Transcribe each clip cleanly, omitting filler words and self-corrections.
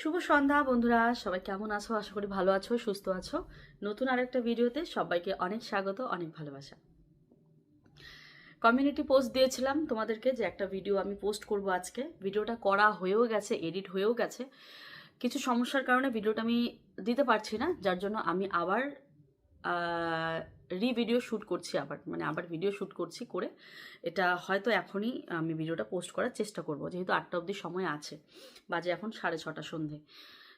শুভ সন্ধ্যা বন্ধুরা, সবাই কেমন আছো? আশা করি ভালো আছো, সুস্থ আছো। নতুন আরেকটা ভিডিওতে সবাইকে অনেক স্বাগত, অনেক ভালোবাসা। কমিউনিটি পোস্ট দিয়েছিলাম তোমাদেরকে যে একটা ভিডিও আমি পোস্ট করব আজকে। ভিডিওটা করা হয়েও গেছে, এডিট হয়েও গেছে। কিছু সমস্যার কারণে ভিডিওটা আমি দিতে পারছি না, যার জন্য আমি আবার ভিডিও শ্যুট করছি। আবার ভিডিও শ্যুট করছি করে এটা হয়তো এখনই আমি ভিডিওটা পোস্ট করার চেষ্টা করব, যেহেতু 8টা অবধি সময় আছে। বাজে এখন 6:30 সন্ধে।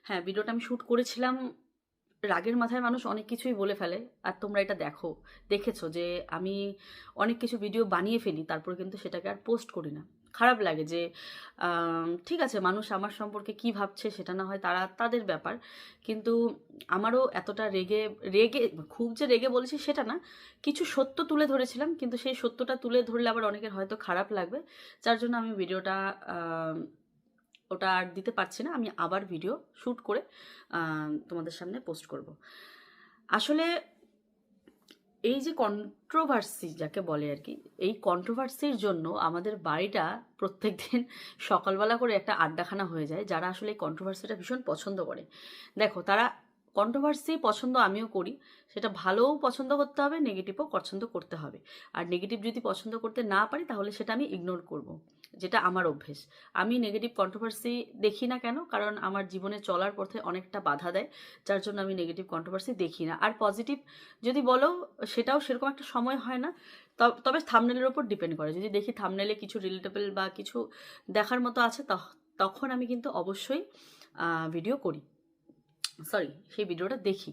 হ্যাঁ, ভিডিওটা আমি শ্যুট করেছিলাম। রাগের মাথায় মানুষ অনেক কিছুই বলে ফেলে, আর তোমরা এটা দেখেছো যে আমি অনেক কিছু ভিডিও বানিয়ে ফেলি, তারপর কিন্তু সেটাকে আর পোস্ট করি না। খারাপ লাগে যে ঠিক আছে, মানুষ আমার সম্পর্কে কি ভাবছে সেটা না হয় তাদের ব্যাপার, কিন্তু আমারও এতটা রেগে রেগে খুব যে রেগে বলেছি সেটা না, কিছু সত্য তুলে ধরেছিলাম, কিন্তু সেই সত্যটা তুলে ধরলে আবার অনেকের হয়তো খারাপ লাগবে, যার জন্য আমি ভিডিওটা ওটা আর দিতে পারছি না। আমি আবার ভিডিও শ্যুট করে তোমাদের সামনে পোস্ট করব। আসলে এই যে কন্ট্রোভার্সি যাকে বলে আর কি, এই কন্ট্রোভার্সির জন্য আমাদের বাড়িটা প্রত্যেক দিন সকালবেলা করে একটা আড্ডাখানা হয়ে যায়। যারা আসলে এই কন্ট্রোভার্সিটা ভীষণ পছন্দ করে, দেখো তারা কন্ট্রোভার্সি পছন্দ আমিও করি, সেটা ভালোও পছন্দ করতে হবে, নেগেটিভও পছন্দ করতে হবে। আর নেগেটিভ যদি পছন্দ করতে না পারি তাহলে সেটা আমি ইগনোর করব, যেটা আমার অভ্যেস। আমি নেগেটিভ কন্ট্রোভার্সি দেখি না কেন, কারণ আমার জীবনে চলার পথে অনেকটা বাধা দেয়, যার জন্য আমি নেগেটিভ কন্ট্রোভার্সি দেখি না। আর পজিটিভ যদি বলো, সেটাও সেরকম একটা সময় হয় না। তবে থাম্বনেলের ওপর ডিপেন্ড করে, যদি দেখি থাম্বনেলে কিছু রিলেটেবল বা কিছু দেখার মতো আছে, তখন আমি কিন্তু অবশ্যই ভিডিও করি, সেই ভিডিওটা দেখি।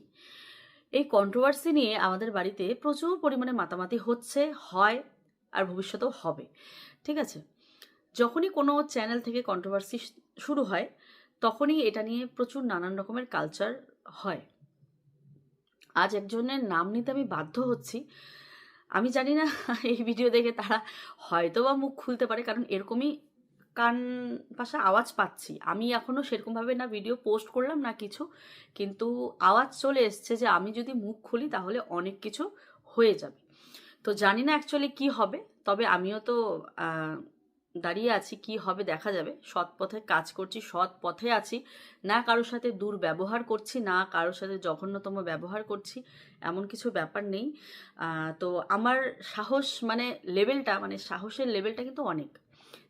এই কন্ট্রোভার্সি নিয়ে আমাদের বাড়িতে প্রচুর পরিমাণে মাতামাতি হচ্ছে, হয়, আর ভবিষ্যতেও হবে। ঠিক আছে, যখনই কোনো চ্যানেল থেকে কন্ট্রোভার্সি শুরু হয়, তখনই এটা নিয়ে প্রচুর নানান রকমের কালচার হয়। আজ একজনের নাম নিতে আমি বাধ্য হচ্ছি। আমি জানি না এই ভিডিও দেখে তারা হয়তো বা মুখ খুলতে পারে, কারণ এরকমই কান পাশা আওয়াজ পাচ্ছি। আমি এখনও সেরকমভাবে না ভিডিও পোস্ট করলাম না কিছু, কিন্তু আওয়াজ চলে এসছে যে আমি যদি মুখ খুলি তাহলে অনেক কিছু হয়ে যাবে। তো জানি না অ্যাকচুয়ালি কী হবে, তবে আমিও তো দাঁড়িয়ে আছি, কি হবে দেখা যাবে। সৎ পথে কাজ করছি, সৎ পথে আছি, না কারোর সাথে দুর্ব্যবহার করছি, না কারোর সাথে জঘন্যতম ব্যবহার করছি, এমন কিছু ব্যাপার নেই। তো আমার সাহসের লেভেলটা কিন্তু অনেক,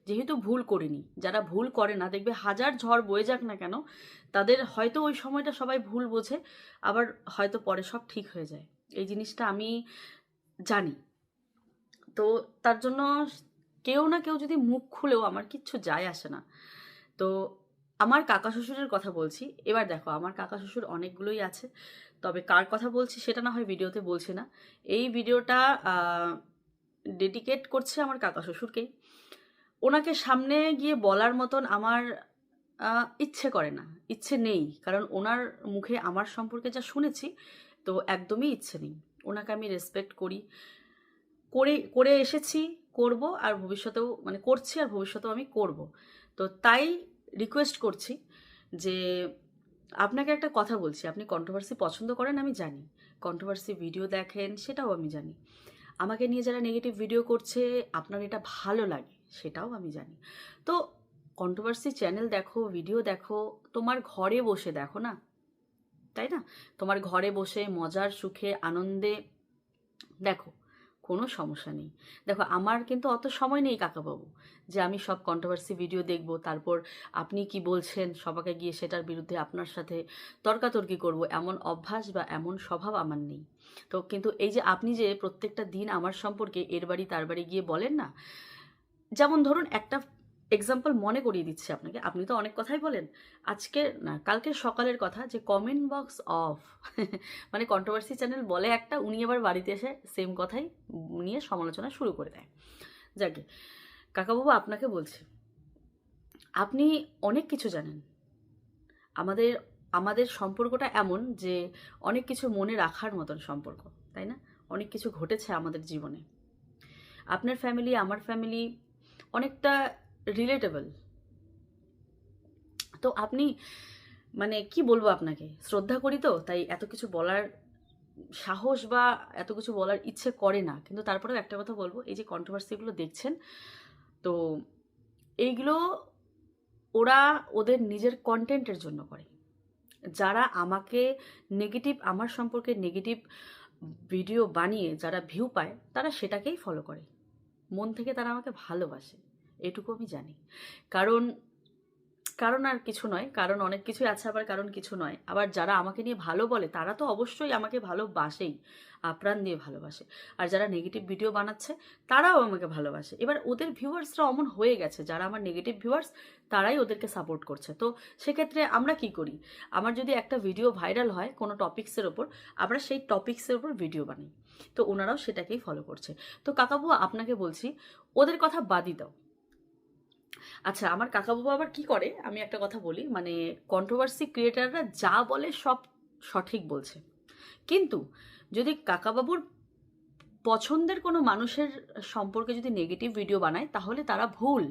যেহেতু ভুল করিনি। যারা ভুল করে না, দেখবে হাজার ঝড় বয়ে যাক না কেন, তাদের হয়তো ওই সময়টা সবাই ভুল বোঝে, আবার হয়তো পরে সব ঠিক হয়ে যায়। এই জিনিসটা আমি জানি। তো তার জন্য কেউ না কেউ যদি মুখ খুলেও আমার কিচ্ছু যায় আসে না। তো আমার কাকা শ্বশুরের কথা বলছি। এবার দেখো, আমার কাকা শ্বশুর অনেকগুলোই আছে, তবে কার কথা বলছি সেটা না হয় ভিডিওতে বলছি না। এই ভিডিওটা ডেডিকেট করছে আমার কাকা শ্বশুরকেই। ওনাকে সামনে গিয়ে বলার মতন আমার ইচ্ছে করে না, ইচ্ছে নেই, কারণ ওনার মুখে আমার সম্পর্কে যা শুনেছি, তো একদমই ইচ্ছে নেই। ওনাকে আমি রেসপেক্ট করি, করে এসেছি, করব, আর ভবিষ্যতেও করছি, আর ভবিষ্যতেও আমি করব। তো তাই রিকোয়েস্ট করছি যে আপনাকে একটা কথা বলছি, আপনি কন্ট্রোভার্সি পছন্দ করেন আমি জানি, কন্ট্রোভার্সি ভিডিও দেখেন সেটাও আমি জানি, আমাকে নিয়ে যারা নেগেটিভ ভিডিও করছে আপনার এটা ভালো লাগে সেটাও আমি জানি। তো কন্ট্রোভার্সি চ্যানেল দেখো, ভিডিও দেখো, তোমার ঘরে বসে দেখো না, তাই না? তোমার ঘরে বসে মজার সুখে আনন্দে দেখো, কোনো সমস্যা নেই। দেখো, আমার কিন্তু অত সময় নেই কাকাবাবু, যে আমি সব কন্ট্রোভার্সি ভিডিও দেখব, তারপর আপনি কি বলছেন সবাইকে গিয়ে সেটার বিরুদ্ধে আপনার সাথে তর্কাতর্কি করব, এমন অভ্যাস বা এমন স্বভাব আমার নেই। তো কিন্তু এই যে আপনি যে প্রত্যেকটা দিন আমার সম্পর্কে এর বাড়ি তার বাড়ি গিয়ে বলেন না, যেমন ধরুন একটা এক্সাম্পল মনে করিয়ে দিচ্ছি আপনাকে, আপনি তো অনেক কথাই বলেন। আজকে না, কালকের সকালের কথা, যে comment box of controversy channel বলে একটা, উনি আবার বাড়িতে এসে সেম কথাই নিয়ে সমালোচনা শুরু করে দেয়। যাকে কাকাবাবু, আপনাকে বলছি, আপনি অনেক কিছু জানেন। আমাদের আমাদের সম্পর্কটা এমন যে অনেক কিছু মনে রাখার মতন সম্পর্ক, তাই না? অনেক কিছু ঘটেছে আমাদের জীবনে। আপনার ফ্যামিলি, আমার ফ্যামিলি অনেকটা রিলেটেবল। তো আপনি কি বলবো আপনাকে, শ্রদ্ধা করি তো, তাই এত কিছু বলার সাহস বা এত কিছু বলার ইচ্ছে করে না, কিন্তু তারপরেও একটা কথা বলবো, এই যে কন্ট্রোভার্সিগুলো দেখছেন, তো এইগুলো ওরা ওদের নিজের কন্টেন্টের জন্য করে। যারা আমাকে নেগেটিভ, আমার সম্পর্কে নেগেটিভ ভিডিও বানিয়ে যারা ভিউ পায়, তারা সেটাকেই ফলো করে। মন থেকে তারা আমাকে ভালোবাসে, এটুকু আমি জানি। কারণ আর কিছু নয়, কারণ অনেক কিছুই আছে, আবার কারণ কিছু নয়। আবার যারা আমাকে নিয়ে ভালো বলে তারা তো অবশ্যই আমাকে ভালোবাসেই, আপ্রাণ দিয়ে ভালোবাসে। আর যারা নেগেটিভ ভিডিও বানাচ্ছে তারাও আমাকে ভালোবাসে। এবার ওদের ভিউয়ার্সরা অমন হয়ে গেছে, যারা আমার নেগেটিভ ভিউয়ার্স তারাই ওদেরকে সাপোর্ট করছে। তো সেক্ষেত্রে আমরা কি করি, আমার যদি একটা ভিডিও ভাইরাল হয় কোনো টপিক্সের ওপর, আমরা সেই টপিক্সের ওপর ভিডিও বানাই, তো ওনারাও সেটাকেই ফলো করছে। তো কাকাবুয়া আপনাকে বলছি, ওদের কথা বাদই দাও। আচ্ছা, আমার কাকাবাবু আবার কি করে আমি একটা কথা বলি, মানে কন্ট্রোভার্সি ক্রিয়েটাররা যা বলে সব সঠিক বলছে, কিন্তু যদি কাকাবাবুর পছন্দের কোনো মানুষের সম্পর্কে যদি নেগেটিভ ভিডিও বানায় তাহলে তারা ভুল।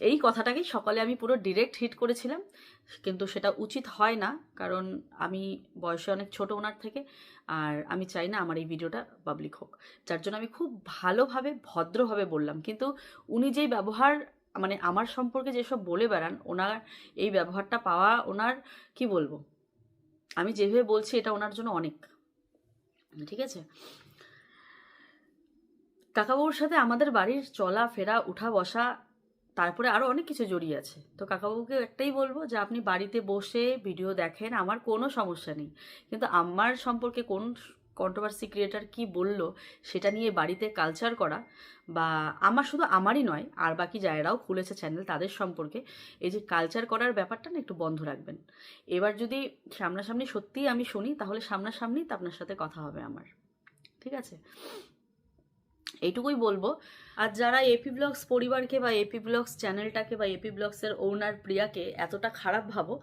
এই কথাটাকেই সকালে আমি পুরো ডিরেক্ট হিট করেছিলাম, কিন্তু সেটা উচিত হয় না, কারণ আমি বয়সে অনেক ছোট ওনার থেকে, আর আমি চাই না আমার এই ভিডিওটা পাবলিক হোক, যার জন্য আমি খুব ভালোভাবে ভদ্রভাবে বললাম। কিন্তু উনি যেই ব্যবহার, মানে আমার সম্পর্কে যেসব বলে বেড়ান, ওনার এই ব্যবহারটা পাওয়া, ওনার কি বলবো, আমি যেভাবে বলছি এটা ওনার জন্য অনেক, ঠিক আছে। কাকাবাবুর সাথে আমাদের বাড়ির চলা ফেরা, উঠা বসা, তারপরে আরও অনেক কিছু জড়িয়ে আছে। তো কাকাবাবুকে একটাই বলবো যে আপনি বাড়িতে বসে ভিডিও দেখেন, আমার কোনো সমস্যা নেই, কিন্তু আমার সম্পর্কে কোন কন্ট্রোভার্সি ক্রিয়েটার কি বলল সেটা নিয়ে বাড়িতে কালচার করা, বা আমার শুধু আমারই নয়, আর বাকি যারাও খুলেছে চ্যানেল তাদের সম্পর্কে এই যে কালচার করার ব্যাপারটা না একটু বন্ধ রাখবেন। এবার যদি সামনাসামনি সত্যিই আমি শুনি, তাহলে সামনাসামনি তো আপনার সাথে কথা হবে আমার, ঠিক আছে। এইটুকুই বলবো। আর যারা এপি ব্লগস পরিবারকে বা এপি ব্লগস চ্যানেলটাকে বা এপি ব্লগসের ওনার প্রিয়াকে এতটা খারাপ ভাবো,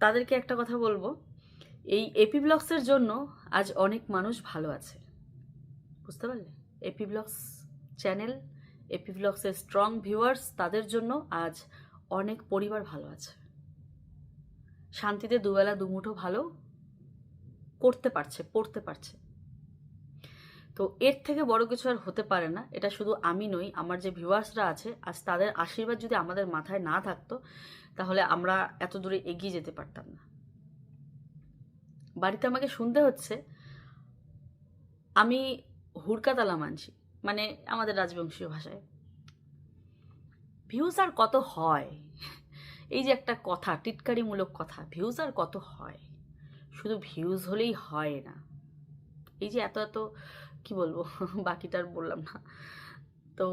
তাদেরকে একটা কথা বলবো, এই এপি ব্লগসের জন্য আজ অনেক মানুষ ভালো আছে, বুঝতে পারলে? এপি ব্লগস চ্যানেল, এপি ব্লগসের স্ট্রং ভিউয়ার্স, তাদের জন্য আজ অনেক পরিবার ভালো আছে, শান্তিতে দুবেলা দুমুঠো ভালো করতে পারছে, পড়তে পারছে। তো এর থেকে বড় কিছু আর হতে পারে না। এটা শুধু আমি নই, আমার যে ভিউয়ার্সরা আছে, আজ তাদের আশীর্বাদ যদি আমাদের মাথায় না থাকতো তাহলে আমরা এত দূরে এগিয়ে যেতে পারতাম না। বাড়িতে আমাকে শুনতে হচ্ছে আমি হুড়কাতালা মানছি, মানে আমাদের রাজবংশীয় ভাষায়। ভিউজ আর কত হয়, এই যে একটা কথা, টিটকারিমূলক কথা, ভিউজ আর কত হয়, শুধু ভিউজ হলেই হয় না। এই যে এত এত কি বলবো, বাকিটার বললাম না। তো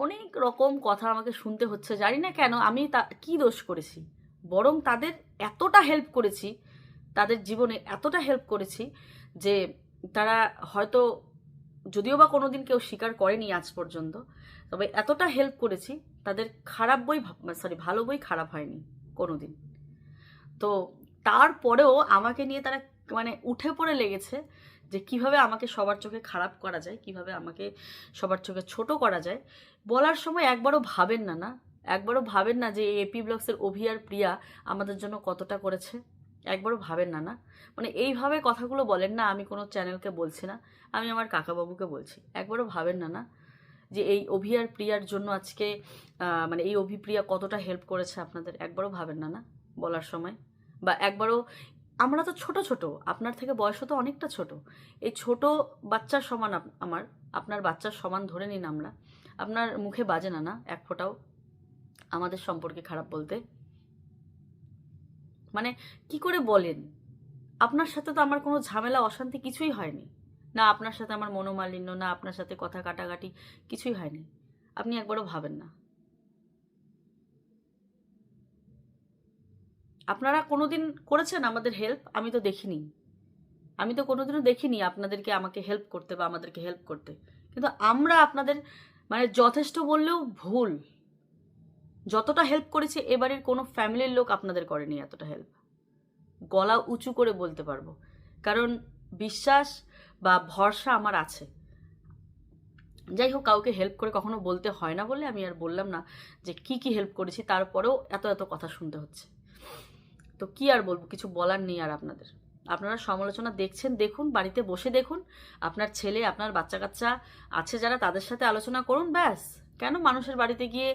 অনেক রকম কথা আমাকে শুনতে হচ্ছে, জানি না কেন, আমি কি দোষ করেছি, বরং তাদের এতটা হেল্প করেছি, তাদের জীবনে এতটা হেল্প করেছি যে তারা হয়তো, যদিও বা কোনোদিন কেউ স্বীকার করেনি আজ পর্যন্ত, তবে এতটা হেল্প করেছি, তাদের খারাপ বই, ভালো বই খারাপ হয়নি কোনোদিন। তো তারপরেও আমাকে নিয়ে তারা মানে উঠে পড়ে লেগেছে যে কিভাবে আমাকে সবার চোখে খারাপ করা যায়, কিভাবে আমাকে সবার চোখে ছোট করা যায়। বলার সময় একবারও ভাবেন না, একবারও ভাবেন না যে এপি ব্লগসের অভি আর প্রিয়া আমাদের জন্য কতটা করেছে, একবারও ভাবেন না। মানে এইভাবে কথাগুলো বলেন না, আমি কোনো চ্যানেলকে বলছি না, আমি আমার কাকাবাবুকে বলছি, একবারও ভাবেন না যে এই অভি আর প্রিয়ার জন্য আজকে মানে এই অভি প্রিয়া কতটা হেল্প করেছে আপনাদের, একবারও ভাবেন না বলার সময়। বা একবারও, আমরা তো ছোট ছোট, আপনার থেকে বয়স তো অনেকটা ছোট, এই ছোট বাচ্চার সমান আমার, আপনার বাচ্চার সমান ধরে নিন আমরা, আপনার মুখে বাজে না এক ফোঁটাও আমাদের সম্পর্কে খারাপ বলতে। মানে কি করে বলেন, আপনার সাথে তো আমার কোনো ঝামেলা অশান্তি কিছুই হয়নি, না আপনার সাথে আমার মনোমালিন্য, না আপনার সাথে কথা কাটাকাটি, কিছুই হয়নি, আপনি একবারও ভাবেন না। আপনারা কোনোদিন করেছেন আমাদের হেল্প? আমি তো দেখিনি, আমি তো কোনোদিনও দেখিনি আপনাদেরকে আমাকে হেল্প করতে বা আমাদেরকে হেল্প করতে, কিন্তু আমরা আপনাদের মানে যথেষ্ট বললেও ভুল, যতটা হেল্প করেছি এবারের কোনো ফ্যামিলির লোক আপনাদের করেনি এতটা হেল্প, গলা উঁচু করে বলতে পারবো, কারণ বিশ্বাস বা ভরসা আমার আছে। যাই হোক, কাউকে হেল্প করে কখনো বলতে হয় না বলে আমি আর বললাম না যে কি কি হেল্প করেছি, তারপরেও এত এত কথা শুনতে হচ্ছে। তো কি আর বলবো, কিছু বলার নেই আর আপনাদের। আপনারা সমালোচনা দেখছেন, দেখুন, বাড়িতে বসে দেখুন, আপনার ছেলে, আপনার বাচ্চা কাচ্চা আছে যারা, তাদের সাথে আলোচনা করুন, ব্যাস, কেন মানুষের বাড়িতে গিয়ে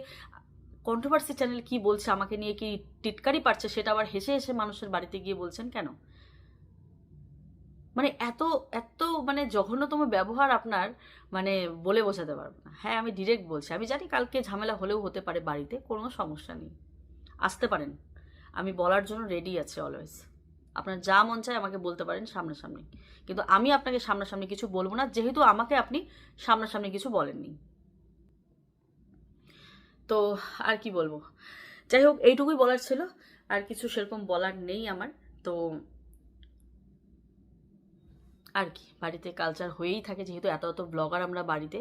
কন্ট্রোভার্সি চ্যানেল কি বলছে, আমাকে নিয়ে কি টিটকারি পারছে, সেটা আবার হেসে হেসে মানুষের বাড়িতে গিয়ে বলছেন কেন? মানে এত এত মানে জঘন্যতম ব্যবহার আপনার, মানে বলে বোঝাতে পারবো না। হ্যাঁ, আমি ডিরেক্ট বলছি, আমি জানি কালকে ঝামেলা হলেও হতে পারে বাড়িতে, কোনো সমস্যা নেই, আসতে পারেন, আমি বলার জন্য রেডি আছি অলওয়েজ। আপনার যা মন চায় আমাকে বলতে পারেন সামনাসামনি, কিন্তু আমি আপনাকে সামনাসামনি কিছু বলবো না, যেহেতু আমাকে আপনি সামনাসামনি কিছু বলেননি। তো আর কি বলবো, যাই হোক, এইটুকুই বলার ছিল, আর কিছু সেরকম বলার নেই আমার। তো আর কি, বাড়িতে কালচার হয়েই থাকে, যেহেতু এত এত ব্লগার আমরা বাড়িতে,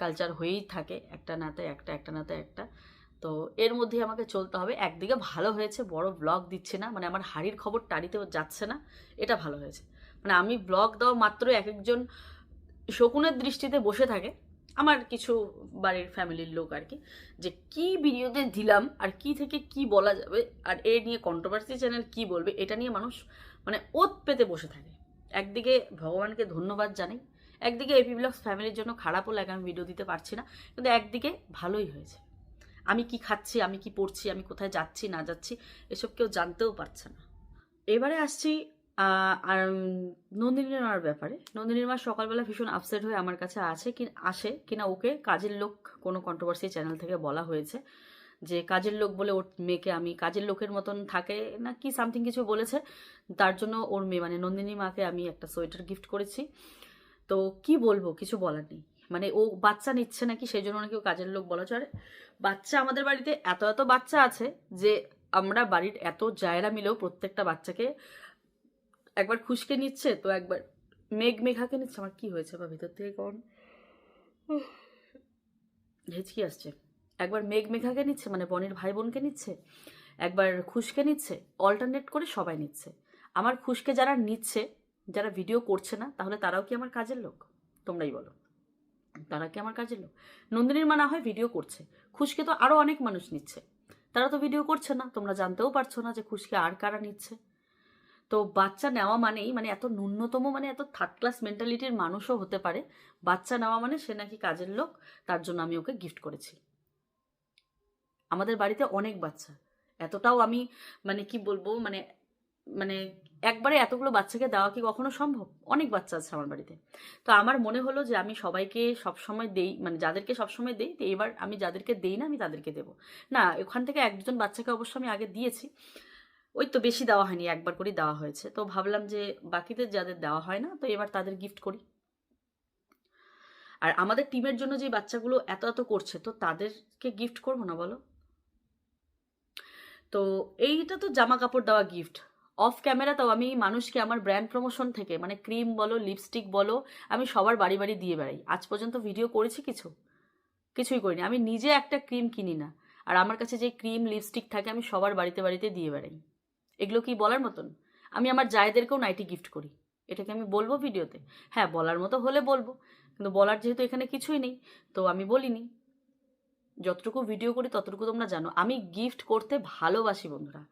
কালচার হয়েই থাকে, একটা নাতে একটা, একটা নাতে একটা। তো এর মধ্যে আমাকে চলতে হবে। একদিকে ভালো হয়েছে, বড় ব্লগ দিচ্ছে না, মানে আমার হাড়ির খবর টাড়িতেও যাচ্ছে না, এটা ভালো হয়েছে। মানে আমি ব্লগ দেওয়া মাত্র এক একজন শকুনের দৃষ্টিতে বসে থাকে, আমার কিছু বাড়ির ফ্যামিলির লোক আর কি, যে কি ভিডিওতে দিলাম আর কি থেকে কি বলা যাবে, আর এ নিয়ে কন্ট্রোভার্সি চ্যানেল কি বলবে, এটা নিয়ে মানুষ মানে ওত পেতে বসে থাকে। একদিকে ভগবানকে ধন্যবাদ জানাই, একদিকে এপি ব্লগস ফ্যামিলির জন্য খারাপও লাগে আমি ভিডিও দিতে পারছি না, কিন্তু একদিকে ভালোই হয়েছে। আমি কি খাচ্ছি, আমি কি পড়ছি, আমি কোথায় যাচ্ছি না যাচ্ছি, এসব কেউ জানতেও পারছে না। এবারে আসছি আর নন্দিনীর মার ব্যাপারে। নন্দিনীর মা সকালবেলা ভীষণ আপসেট হয়ে আমার কাছে আসে কিনা ওকে কাজের লোক কোনো কন্ট্রোভার্সি চ্যানেল থেকে বলা হয়েছে, যে কাজের লোক বলে ওর মেয়েকে আমি কাজের লোকের মতন থাকে না কি সামথিং কিছু বলেছে, তার জন্য ওর মেয়ে মানে নন্দিনী মাকে আমি একটা সোয়েটার গিফট করেছি। তো কি বলবো, কিছু বলার নেই। মানে ও বাচ্চা নিচ্ছে নাকি সেই জন্য নাকি ও কাজের লোক বলা চলে। বাচ্চা আমাদের বাড়িতে এত এত বাচ্চা আছে যে আমরা বাড়ির এত জায়গা মিলেও প্রত্যেকটা বাচ্চাকে একবার খুশকে নিচ্ছে, তো একবার মেঘাকে নিচ্ছে। আমার কি হয়েছে বা ভিতর থেকে কখন হেঁচকি আসছে। একবার মেঘাকে নিচ্ছে, মানে বনের ভাই বোনকে নিচ্ছে, একবার খুশকে নিচ্ছে, অল্টারনেট করে সবাই নিচ্ছে। আমার খুশকে যারা নিচ্ছে, যারা ভিডিও করছে না, তাহলে তারাও কি আমার কাজের লোক? তোমরাই বলো, তারা কি আমার কাজের লোক? নন্দিনীর মা না হয় ভিডিও করছে, খুশকে তো আরো অনেক মানুষ নিচ্ছে, তারা তো ভিডিও করছে না, তোমরা জানতেও পারছো না যে খুশকে আর কারা নিচ্ছে। তো বাচ্চা নেওয়া মানেই মানে এত ন্যূনতম, মানে এত থার্ড ক্লাস মেন্টালিটির মানুষও হতে পারে, বাচ্চা নেওয়া মানে সে নাকি কাজের লোক, তার জন্য আমি ওকে গিফট করেছি। আমাদের বাড়িতে অনেক বাচ্চা, এতটাও আমি মানে কি বলবো, মানে মানে একবারে এতগুলো বাচ্চাকে দেওয়া কি কখনো সম্ভব? অনেক বাচ্চা আছে আমার বাড়িতে। তো আমার মনে হলো যে আমি সবাইকে সবসময় দেই, মানে যাদেরকে সবসময় দেই, তো এবার আমি যাদেরকে দেই না আমি তাদেরকে দেবো না। ওখান থেকে একজন বাচ্চাকে অবশ্য আমি আগে দিয়েছি, ওই তো বেশি দেওয়া হয়নি, একবার করেই দেওয়া হয়েছে। তো ভাবলাম যে বাকিদের যাদের দেওয়া হয় না, তো এবার তাদের গিফট করি। আর আমাদের টিমের জন্য যে বাচ্চাগুলো এত এত করছে, তো তাদেরকে গিফট করবো না বলো? তো এইটা তো জামা কাপড় দেওয়া গিফট। অফ ক্যামেরাতেও আমি মানুষকে আমার ব্র্যান্ড প্রমোশন থেকে, মানে ক্রিম বলো লিপস্টিক বলো, আমি সবার বাড়ি বাড়ি দিয়ে বেড়াই। আজ পর্যন্ত ভিডিও করেছি কিছু? কিছুই করিনি। আমি নিজে একটা ক্রিম কিনি না, আর আমার কাছে যে ক্রিম লিপস্টিক থাকে আমি সবার বাড়িতে বাড়িতে দিয়ে বেড়াই। এগুলো কি বলার মতন? আমি আমার জায়েদেরকেও নাইটি গিফট করি, এটাকে আমি বলবো ভিডিওতে? হ্যাঁ, বলার মতো হলে বলবো, কিন্তু বলার যেহেতু এখানে কিছুই নেই, তো আমি বলিনি। যতটুকু ভিডিও করি ততটুকু তোমরা জানো, আমি গিফট করতে ভালোবাসি বন্ধুরা।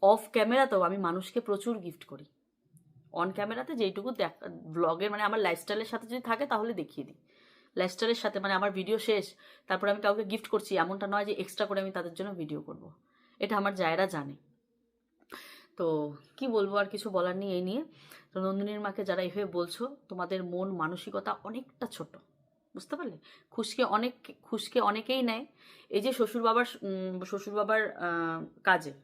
অফ ক্যামেরাতেও আমি মানুষকে প্রচুর গিফট করি, অন ক্যামেরাতে যেইটুকু ব্লগের মানে আমার লাইফস্টাইলের সাথে যদি থাকে তাহলে দেখিয়ে দিই। লাইফস্টাইলের সাথে মানে আমার ভিডিও শেষ, তারপরে আমি কাউকে গিফট করছি, এমনটা নয় যে এক্সট্রা করে আমি তাদের জন্য ভিডিও করব। এটা আমার জায়েরা জানে। তো কি বলবো, আর কিছু বলার নেই এই নিয়ে। তো নন্দিনীর মাকে যারা এভাবে বলছো, তোমাদের মন মানসিকতা অনেকটা ছোট, বুঝতে পারলে? খুশকে অনেকেই নেয় এই যে শ্বশুর বাবার কাজে।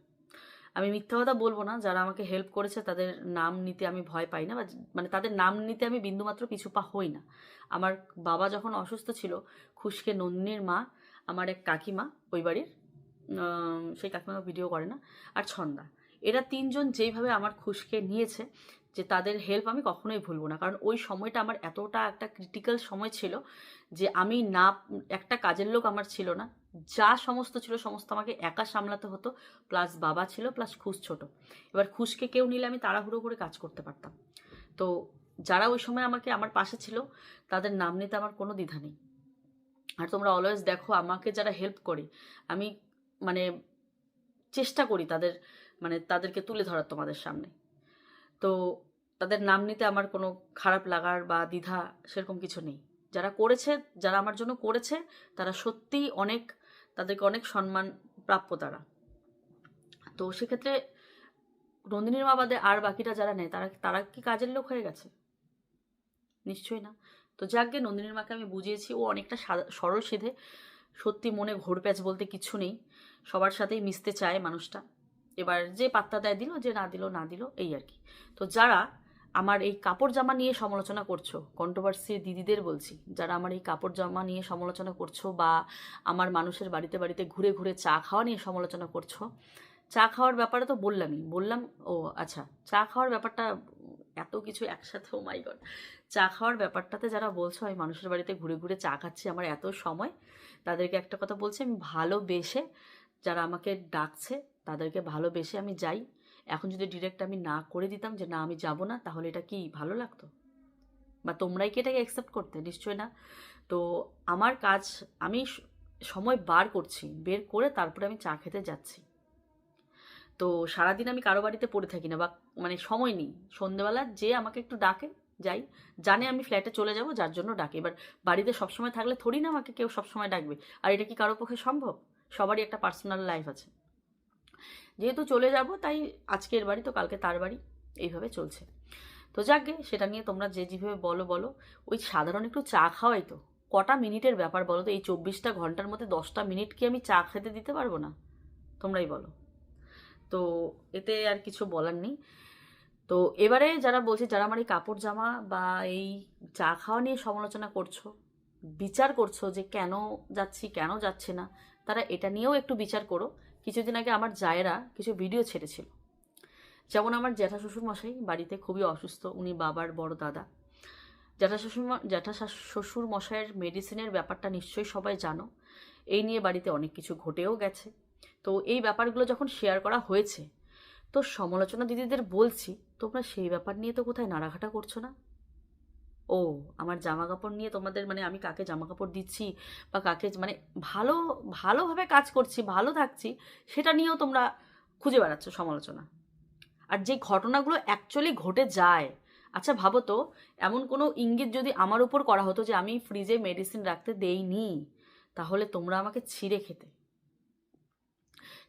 আমি মিথ্যা কথা বলবো না, যারা আমাকে হেল্প করেছে তাদের নাম নিতে আমি ভয় পাই না, বা মানে তাদের নাম নিতে আমি বিন্দুমাত্র পিছুপা হই না। আমার বাবা যখন অসুস্থ ছিল, খুশকে নন্দিনীর মা, আমার এক কাকিমা ওই বাড়ির, সেই কাকিমা ভিডিও করে না, আর ছন্দা, এরা তিনজন যেইভাবে আমার খুশকে নিয়েছে, যে তাদের হেল্প আমি কখনোই ভুলবো না। কারণ ওই সময়টা আমার এতটা একটা ক্রিটিক্যাল সময় ছিল যে আমি না, একটা কাজের লোক আমার ছিল না, যা সমস্ত ছিল সমস্ত আমাকে একা সামলাতে হতো, প্লাস বাবা ছিল, প্লাস খুশ ছোট। এবার খুশকে কেউ নিলে আমি তাড়াহুড়ো করে কাজ করতে পারতাম। তো যারা ওই সময় আমাকে আমার পাশে ছিল, তাদের নাম নিতে আমার কোনো দ্বিধা নেই। আর তোমরা অলওয়েজ দেখো আমাকে যারা হেল্প করে, আমি মানে চেষ্টা করি তাদের, মানে তাদেরকে তুলে ধরার তোমাদের সামনে। তো তাদের নাম নিতে আমার কোনো খারাপ লাগার বা দ্বিধা সেরকম কিছু নেই। যারা করেছে, যারা আমার জন্য করেছে, তারা সত্যিই তাদেরকে অনেক সম্মান প্রাপ্য তারা। তো সেক্ষেত্রে নন্দিনীর মা বাদে আর বাকিটা যারা নেয় তারা কি কাজের লোক হয়ে গেছে? নিশ্চয়ই না। তো যাকগে, নন্দিনীর মাকে আমি বুঝিয়েছি, ও অনেকটা সরল সিধে, সত্যি মনে ঘোরপ্যাচ বলতে কিছু নেই, সবার সাথেই মিশতে চায় মানুষটা। এবার যে পাত্তা দেয় দিল, যে না দিল না দিল, এই আর কি। তো যারা আমার এই কাপড় জামা নিয়ে সমালোচনা করছো, কন্ট্রোভার্সির দিদিদের বলছি, যারা আমার এই কাপড় জামা নিয়ে সমালোচনা করছো বা আমার মানুষের বাড়িতে বাড়িতে ঘুরে ঘুরে চা খাওয়া নিয়ে সমালোচনা করছো, চা খাওয়ার ব্যাপারে তো বললাম। ও আচ্ছা, চা খাওয়ার ব্যাপারটা এত কিছু একসাথে, ও মাই গড। চা খাওয়ার ব্যাপারটাতে যারা বলছো আমি মানুষের বাড়িতে ঘুরে ঘুরে চা খাচ্ছি, আমার এত সময়, তাদেরকে একটা কথা বলছি, আমি ভালোবেসে, যারা আমাকে ডাকছে তাদেরকে ভালোবেসে আমি যাই। এখন যদি ডিরেক্ট আমি না করে দিতাম যে না আমি যাব না, তাহলে এটা কি ভালো লাগতো? বা তোমরাই কি এটাকে অ্যাকসেপ্ট করতে? নিশ্চয় না। তো আমার কাজ, আমি সময় বের করে তারপরে আমি চা খেতে যাচ্ছি। তো সারাদিন আমি কারো বাড়িতে পড়ে থাকি না, বা মানে সময় নেই। সন্ধেবেলা যে আমাকে একটু ডাকে যাই, জানে আমি ফ্ল্যাটে চলে যাব, যার জন্য ডাকে। এবার বাড়িতে সবসময় থাকলে থোড়ি না আমাকে কেউ সবসময় ডাকবে, আর এটা কি কারো পক্ষে সম্ভব? সবারই একটা পার্সোনাল লাইফ আছে। যেহেতু চলে যাব, তাই আজকের বাড়ি তো কালকে তার বাড়ি, এইভাবে চলছে। তো যাকগে, সেটা নিয়ে তোমরা যে যেভাবে বলো। ওই সাধারণ একটু চা খাওয়াই তো কটা মিনিটের ব্যাপার বলো তো? এই 24টা ঘন্টার মধ্যে 10টা মিনিট কি আমি চা খেতে দিতে পারবো না? তোমরাই বলো। তো এতে আর কিছু বলার নেই। তো এবারে যারা বলছে, যারা আমার এই কাপড় জামা বা এই চা খাওয়া নিয়ে সমালোচনা করছো, বিচার করছো যে কেন যাচ্ছি কেন যাচ্ছে না, তারা এটা নিয়েও একটু বিচার করো। কিছুদিন আগে আমার জায়েরা কিছু ভিডিও ছেড়েছিল। যেমন আমার জ্যাঠা শ্বশুর মশাই বাড়িতে খুবই অসুস্থ, উনি বাবার বড় দাদা। জ্যাঠা শ্বশুর মশাইয়ের মেডিসিনের ব্যাপারটা নিশ্চয়ই সবাই জানো। এই নিয়ে বাড়িতে অনেক কিছু ঘটেও গেছে। তো এই ব্যাপারগুলো যখন শেয়ার করা হয়েছে, তো সমালোচনা দিদিদের বলছি, তোমরা সেই ব্যাপার নিয়ে তো কোথায় নাড়াঘাটা করছো না? ও, আমার জামা কাপড় নিয়ে তোমাদের, মানে আমি কাকে জামা কাপড় দিচ্ছি বা কাকে, মানে ভালোভাবে কাজ করছি, ভালো থাকছি, সেটা নিয়েও তোমরা খুঁজে বেড়াচ্ছ সমালোচনা। আর যে ঘটনাগুলো অ্যাকচুয়ালি ঘটে যায়, আচ্ছা ভাবো তো, এমন কোনো ইঙ্গিত যদি আমার উপর করা হতো যে আমি ফ্রিজে মেডিসিন রাখতে দেইনি, তাহলে তোমরা আমাকে ছিঁড়ে খেতে।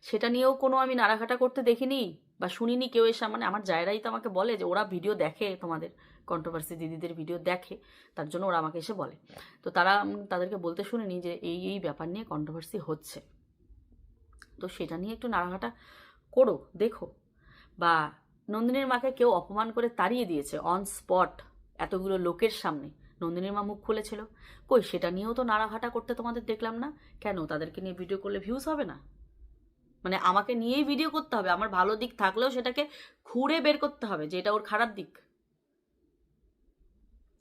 সেটা নিয়েও কোনো আমি নাড়াঘাটা করতে দেখিনি বা শুনিনি কেউ এসে, মানে আমার জায়রাই তো আমাকে বলে যে ওরা ভিডিও দেখে, তোমাদের কন্ট্রোভার্সি দিদিদের ভিডিও দেখে, তার জন্য ওরা আমাকে এসে বলে। তো তাদেরকে বলতে শুনিনি যে এই ব্যাপার নিয়ে কন্ট্রোভার্সি হচ্ছে, তো সেটা নিয়ে একটু নাড়াঘাটা করো, দেখো। বা নন্দিনীর মাকে কেউ অপমান করে তাড়িয়ে দিয়েছে অন স্পট, এতগুলো লোকের সামনে নন্দিনীর মা মুখ খুলেছিল, কই সেটা নিয়েও তো নাড়াঘাটা করতে তোমাদের দেখলাম না। কেন? তাদেরকে নিয়ে ভিডিও করলে ভিউজ হবে না? মানে আমাকে নিয়েই ভিডিও করতে হবে? আমার ভালো দিক থাকলেও সেটাকে খুঁড়ে বের করতে হবে যে এটা ওর খারাপ দিক?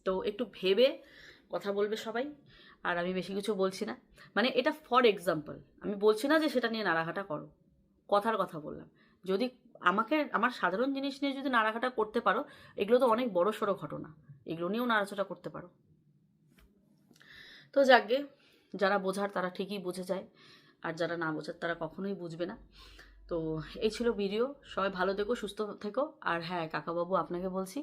তো একটু ভেবে কথা বলবে সবাই। আর আমি বেশি কিছু বলছি না, মানে এটা ফর এক্সাম্পল, আমি বলছি না যে সেটা নিয়ে নাড়াঘাটা করো, কথার কথা বললাম। যদি আমার সাধারণ জিনিস নিয়ে যদি নাড়াঘাটা করতে পারো, এগুলো তো অনেক বড় সড়ো ঘটনা, এগুলো নিয়েও নাড়াচাড়া করতে পারো। তো যাকগে, যারা বোঝার তারা ঠিকই বুঝে যায়, আর যারা না বোঝার তারা কখনোই বুঝবে না। তো এই ছিল ভিডিও। সবাই ভালো থেকো, সুস্থ থেকো। আর হ্যাঁ কাকাবাবু, আপনাকে বলছি,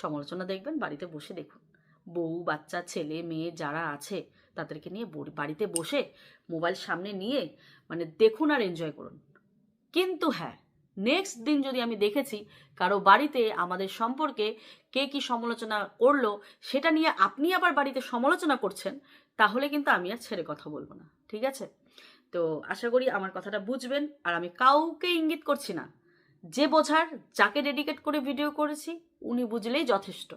সমালোচনা দেখবেন বাড়িতে বসে দেখুন। বউ বাচ্চা ছেলে মেয়ে যারা আছে তাদেরকে নিয়ে বাড়িতে বসে মোবাইল সামনে নিয়ে মানে দেখুন আর এনজয় করুন। কিন্তু হ্যাঁ, নেক্সট দিন যদি আমি দেখেছি কারো বাড়িতে আমাদের সম্পর্কে কে কি সমালোচনা করলো, সেটা নিয়ে আপনি আবার বাড়িতে সমালোচনা করছেন, তাহলে কিন্তু আমি আর ছেড়ে কথা বলবো না, ঠিক আছে? তো আশা করি আমার কথাটা বুঝবেন। আর আমি কাউকে ইঙ্গিত করছি না, যে বোঝার, যাকে ডেডিকেট করে ভিডিও করেছি উনি বুঝলেই যথেষ্ট,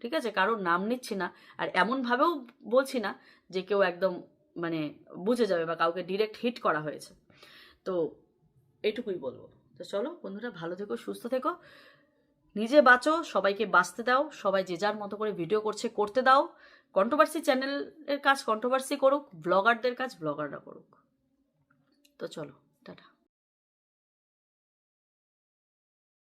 ঠিক আছে? কারোর নাম নিচ্ছি না, আর এমনভাবেও বলছি না যে কেউ একদম মানে বুঝে যাবে বা কাউকে ডিরেক্ট হিট করা হয়েছে। তো এইটুকুই বলবো। তো চলো বন্ধুরা, ভালো থেকো, সুস্থ থেকো, নিজে বাঁচো, সবাইকে বাঁচতে দাও, সবাই যে যার মতো করে ভিডিও করতে দাও। কন্ট্রোভার্সি চ্যানেলের কাজ কন্ট্রোভার্সি করুক, ব্লগারদের কাজ ব্লগাররা করুক। তো চলো।